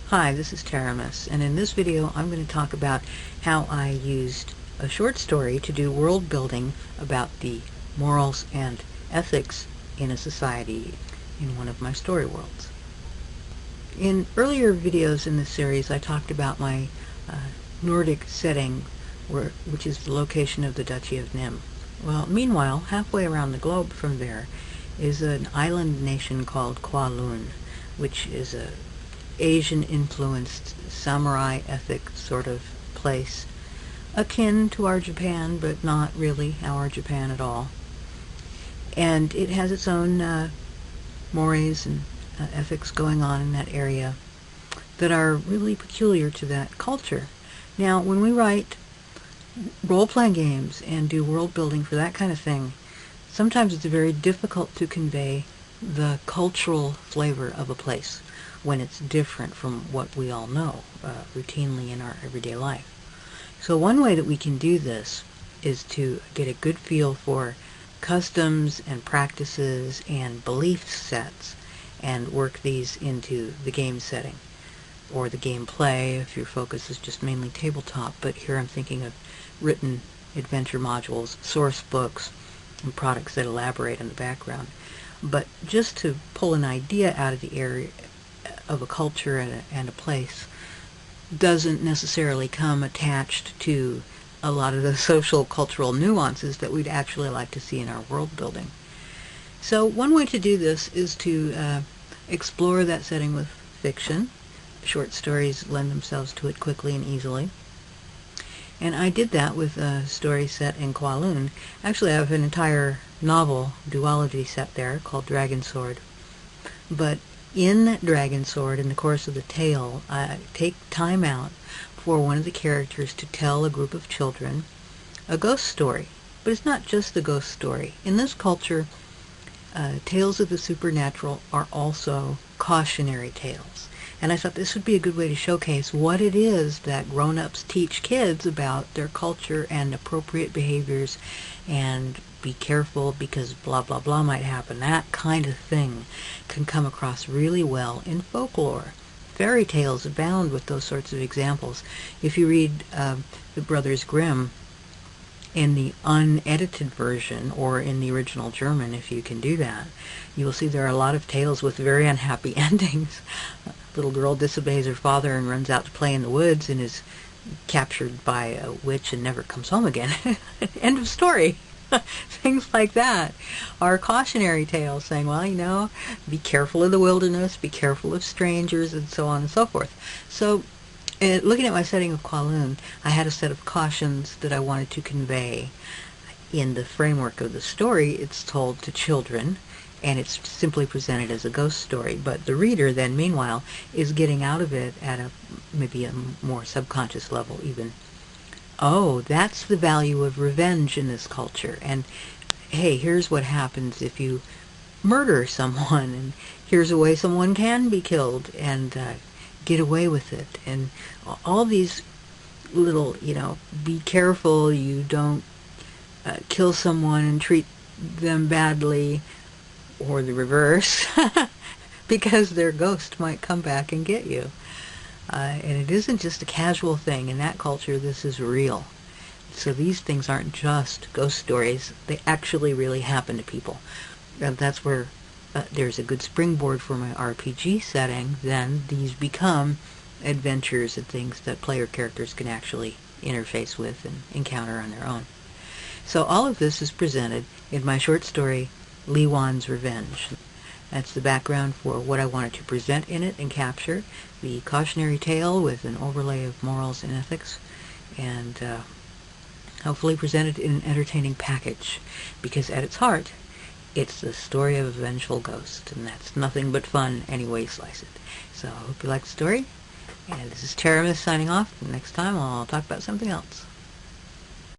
Hi, this is Taramis, and in this video I'm going to talk about how I used a short story to do world building about the morals and ethics in a society in one of my story worlds. In earlier videos in this series I talked about my Nordic setting, which is the location of the Duchy of Nim. Well, meanwhile, halfway around the globe from there is an island nation called Kowloon, which is a Asian-influenced samurai ethic sort of place, akin to our Japan, but not really our Japan at all. And it has its own mores and ethics going on in that area that are really peculiar to that culture. Now, when we write role-playing games and do world building for that kind of thing, sometimes it's very difficult to convey the cultural flavor of a place when it's different from what we all know routinely in our everyday life. So one way that we can do this is to get a good feel for customs and practices and belief sets and work these into the game setting or the gameplay if your focus is just mainly tabletop. But here I'm thinking of written adventure modules, source books, and products that elaborate on the background. But just to pull an idea out of the area of a culture and a place doesn't necessarily come attached to a lot of the social cultural nuances that we'd actually like to see in our world building. So one way to do this is to explore that setting with fiction. Short stories lend themselves to it quickly and easily. And I did that with a story set in Kowloon. Actually, I have an entire novel duology set there called Dragon Sword. But in Dragon Sword, in the course of the tale, I take time out for one of the characters to tell a group of children a ghost story. But it's not just the ghost story. In this culture, tales of the supernatural are also cautionary tales. And I thought this would be a good way to showcase what it is that grown-ups teach kids about their culture and appropriate behaviors, and be careful because blah blah blah might happen. That kind of thing can come across really well in folklore. Fairy tales abound with those sorts of examples. If you read the Brothers Grimm in the unedited version, or in the original German, if you can do that, you will see there are a lot of tales with very unhappy endings. A little girl disobeys her father and runs out to play in the woods and is captured by a witch and never comes home again. End of story. Things like that are cautionary tales saying, well, you know, be careful of the wilderness, be careful of strangers, and so on and so forth. So looking at my setting of Kowloon, I had a set of cautions that I wanted to convey. In the framework of the story, it's told to children, and it's simply presented as a ghost story. But the reader then, meanwhile, is getting out of it at maybe a more subconscious level even. Oh, that's the value of revenge in this culture. And hey, here's what happens if you murder someone, and here's a way someone can be killed and get away with it. And all these little, be careful you don't kill someone and treat them badly, or the reverse, because their ghost might come back and get you. And it isn't just a casual thing. In that culture, this is real. So these things aren't just ghost stories. They actually really happen to people. And that's where there's a good springboard for my RPG setting. Then these become adventures and things that player characters can actually interface with and encounter on their own. So all of this is presented in my short story, Li Wan's Revenge. That's the background for what I wanted to present in it and capture. The cautionary tale with an overlay of morals and ethics, and hopefully presented in an entertaining package, because at its heart, it's the story of a vengeful ghost, and that's nothing but fun any way you slice it. So I hope you like the story, and this is Taramis signing off. Next time I'll talk about something else.